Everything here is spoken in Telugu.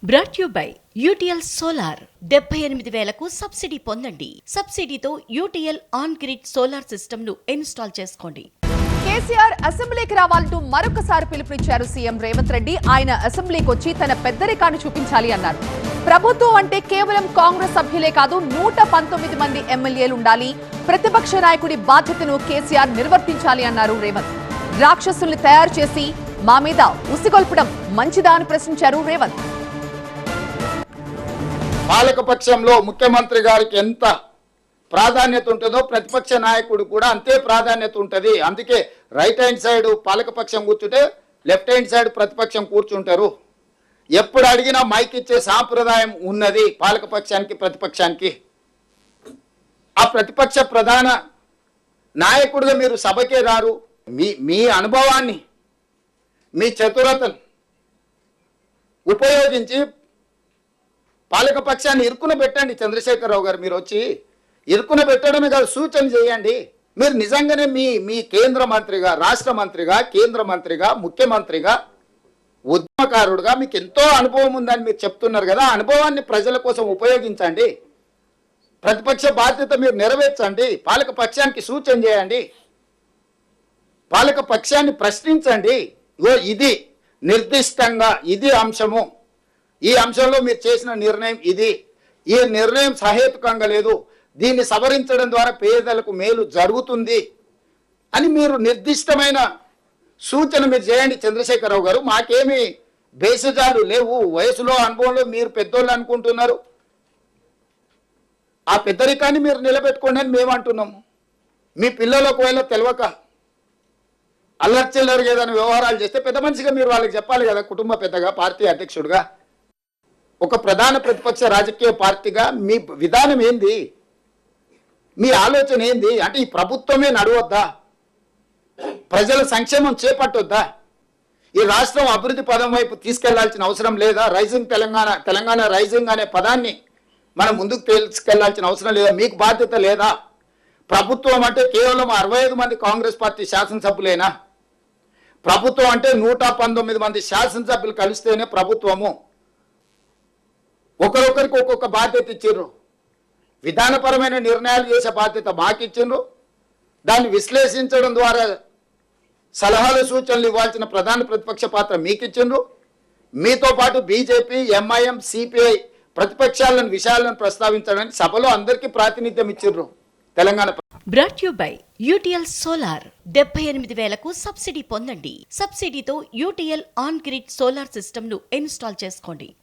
Brought you by UTL solar 78,000కు సబ్సిడీ పొందండి. సబ్సిడీతో UTL on grid solar system ను ఇన్స్టాల్ చేసుకోండి. కేసీఆర్ అసెంబ్లీకి రావాలంటూ మరొకసారి పిలుపునిచ్చారు సీఎం రేవంత్ రెడ్డి. ఆయన అసెంబ్లీకి వచ్చి తన పెద్దరికాన్ని చూపించాలి అన్నారు. ప్రభుత్వం అంటే కేవలం కాంగ్రెస్ సభ్యులే కాదు, 119 మంది ఎమ్మెల్యేలు ఉండాలి. ప్రతిపక్ష నాయకుడి బాధ్యతను కేసీఆర్ నిర్వర్తించాలి అన్నారు రేవంత్. రాక్షసుల్ని తయారు చేసి మా మీద ఉసిగొల్పడం మంచిదా అని ప్రశ్నించారు రేవంత్. పాలకపక్షంలో ముఖ్యమంత్రి గారికి ఎంత ప్రాధాన్యత ఉంటుందో ప్రతిపక్ష నాయకుడు కూడా అంతే ప్రాధాన్యత ఉంటుంది. అందుకే రైట్ హ్యాండ్ సైడ్ పాలకపక్షం కూర్చుంటే లెఫ్ట్ హ్యాండ్ సైడ్ ప్రతిపక్షం కూర్చుంటారు. ఎప్పుడు అడిగినా మైక్ ఇచ్చే సాంప్రదాయం ఉన్నది పాలకపక్షానికి ప్రతిపక్షానికి. ఆ ప్రతిపక్ష ప్రధాన నాయకుడిగా మీరు సభకే రారు. మీ అనుభవాన్ని, మీ చతురతను ఉపయోగించి పాలకపక్షాన్ని ఇరుకున పెట్టండి. చంద్రశేఖరరావు గారు మీరు వచ్చి ఇరుకున పెట్టడమే కాదు, సూచన చేయండి. మీరు నిజంగానే మీ కేంద్ర మంత్రిగా, రాష్ట్ర మంత్రిగా, కేంద్ర మంత్రిగా, ముఖ్యమంత్రిగా, ఉద్యమకారుడుగా మీకు ఎంతో అనుభవం ఉందని మీరు చెప్తున్నారు కదా. అనుభవాన్ని ప్రజల కోసం ఉపయోగించండి. ప్రతిపక్ష బాధ్యత మీరు నెరవేర్చండి. పాలక పక్షానికి సూచన చేయండి. పాలక పక్షాన్ని ప్రశ్నించండి. ఇది నిర్దిష్టంగా ఇది అంశము, ఈ అంశంలో మీరు చేసిన నిర్ణయం ఇది, ఈ నిర్ణయం సహేతుకంగా లేదు, దీన్ని సవరించడం ద్వారా పేదలకు మేలు జరుగుతుంది అని మీరు నిర్దిష్టమైన సూచన మీరు చేయండి చంద్రశేఖరరావు గారు. మాకేమి బేసజాలు లేవు. వయసులో అనుభవంలో మీరు పెద్దోళ్ళు అనుకుంటున్నారు. ఆ పెద్దరికాన్ని మీరు నిలబెట్టుకోండి అని మేము అంటున్నాము. మీ పిల్లలు ఒకవేళ తెలియక అల్లర్చిల్లరు ఏదైనా వ్యవహారాలు చేస్తే పెద్ద మనిషిగా మీరు వాళ్ళకి చెప్పాలి కదా. కుటుంబ పెద్దగా, పార్టీ అధ్యక్షుడిగా, ఒక ప్రధాన ప్రతిపక్ష రాజకీయ పార్టీగా మీ విధానం ఏంది, మీ ఆలోచన ఏంది? అంటే ఈ ప్రభుత్వమే నడవద్దా? ప్రజల సంక్షేమం చేపట్టొద్దా? ఈ రాష్ట్రం అభివృద్ధి పదం వైపు తీసుకెళ్లాల్సిన అవసరం లేదా? రైజింగ్ తెలంగాణ రైజింగ్ అనే పదాన్ని మనం ముందుకు తీసుకెళ్లాల్సిన అవసరం లేదా? మీకు బాధ్యత లేదా? ప్రభుత్వం అంటే కేవలం 65 మంది కాంగ్రెస్ పార్టీ శాసనసభ్యులేనా? ప్రభుత్వం అంటే 119 మంది శాసనసభ్యులు కలిస్తేనే ప్రభుత్వము. ఒకరొకరికి ఒక్కొక్క బాధ్యత ఇచ్చిండ్రు. విధానపరమైన నిర్ణయాలు చేసే బాధ్యత మాకు ఇచ్చిండ్రు. దాన్ని విశ్లేషించడం ద్వారా సలహాలు సూచనలు ఇవ్వాల్సిన ప్రధాన ప్రతిపక్ష పాత్ర మీకు ఇచ్చిండ్రు. మీతో పాటు బీజేపీ, ఎంఐఎం, సిపిఐ ప్రతిపక్షాలను విషయాలను ప్రస్తావించడానికి సభలో అందరికీ ప్రాతినిధ్యం ఇచ్చిండ్రు. Telangana brought you by UTL solar 78,000కు సబ్సిడీ పొందండి. సబ్సిడీతో UTL on grid solar system ను ఇన్స్టాల్ చేసుకోండి.